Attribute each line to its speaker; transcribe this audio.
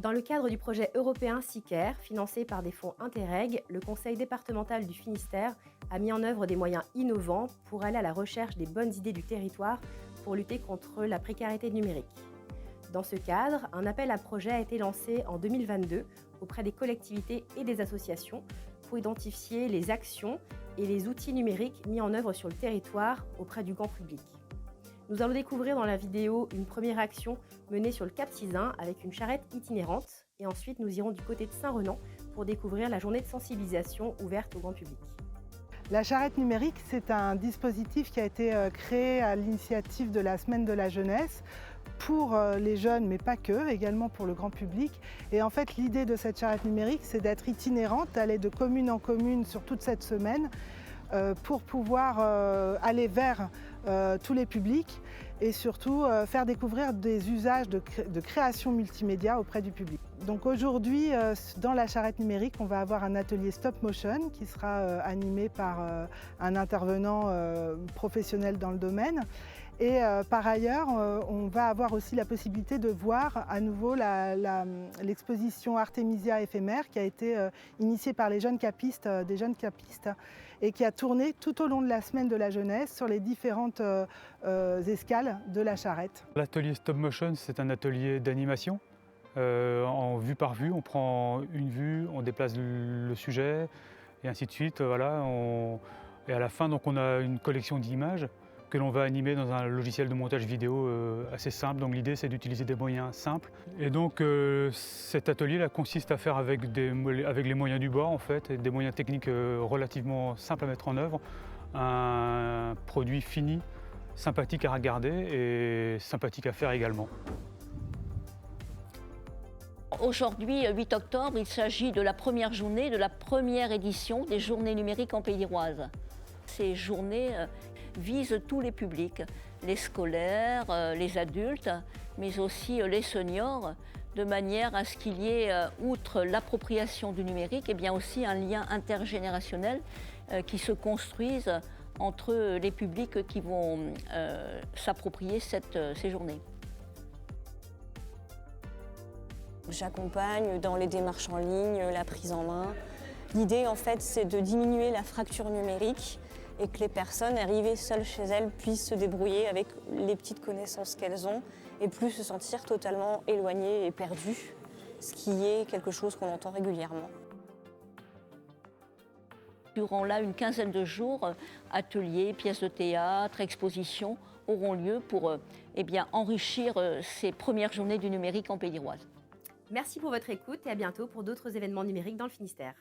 Speaker 1: Dans le cadre du projet européen SICARE, financé par des fonds Interreg, le Conseil départemental du Finistère a mis en œuvre des moyens innovants pour aller à la recherche des bonnes idées du territoire pour lutter contre la précarité numérique. Dans ce cadre, un appel à projet a été lancé en 2022 auprès des collectivités et des associations pour identifier les actions et les outils numériques mis en œuvre sur le territoire auprès du grand public. Nous allons découvrir dans la vidéo une première action menée sur le Cap Sizun avec une charrette itinérante et ensuite nous irons du côté de Saint-Renan pour découvrir la journée de sensibilisation ouverte au grand public.
Speaker 2: La charrette numérique, c'est un dispositif qui a été créé à l'initiative de la Semaine de la Jeunesse pour les jeunes, mais pas que, également pour le grand public. Et en fait, l'idée de cette charrette numérique, c'est d'être itinérante, d'aller de commune en commune sur toute cette semaine pour pouvoir aller vers tous les publics et surtout faire découvrir des usages de création multimédia auprès du public. Donc aujourd'hui, dans la charrette numérique, on va avoir un atelier stop motion qui sera animé par un intervenant professionnel dans le domaine. Et par ailleurs, on va avoir aussi la possibilité de voir à nouveau l'exposition Artemisia éphémère qui a été initiée par les jeunes capistes, des jeunes capistes, et qui a tourné tout au long de la semaine de la jeunesse sur les différentes escales de la charrette.
Speaker 3: L'atelier stop motion, c'est un atelier d'animation. En vue par vue, on prend une vue, on déplace le sujet et ainsi de suite. Voilà, et à la fin, donc, on a une collection d'images que l'on va animer dans un logiciel de montage vidéo assez simple. Donc l'idée, c'est d'utiliser des moyens simples. Et donc cet atelier là, consiste à faire avec les moyens du bord, en fait, et des moyens techniques relativement simples à mettre en œuvre, un produit fini, sympathique à regarder et sympathique à faire également.
Speaker 4: Aujourd'hui, 8 octobre, il s'agit de la première journée, de la première édition des Journées numériques en Pays d'Iroise. Ces journées visent tous les publics, les scolaires, les adultes, mais aussi les seniors, de manière à ce qu'il y ait, outre l'appropriation du numérique, et bien aussi un lien intergénérationnel qui se construise entre les publics qui vont s'approprier ces journées.
Speaker 5: J'accompagne dans les démarches en ligne, la prise en main. L'idée, en fait, c'est de diminuer la fracture numérique et que les personnes arrivées seules chez elles puissent se débrouiller avec les petites connaissances qu'elles ont et plus se sentir totalement éloignées et perdues, ce qui est quelque chose qu'on entend régulièrement.
Speaker 4: Durant là une quinzaine de jours, ateliers, pièces de théâtre, expositions auront lieu pour enrichir ces premières journées du numérique en Pays d'Iroise.
Speaker 1: Merci pour votre écoute et à bientôt pour d'autres événements numériques dans le Finistère.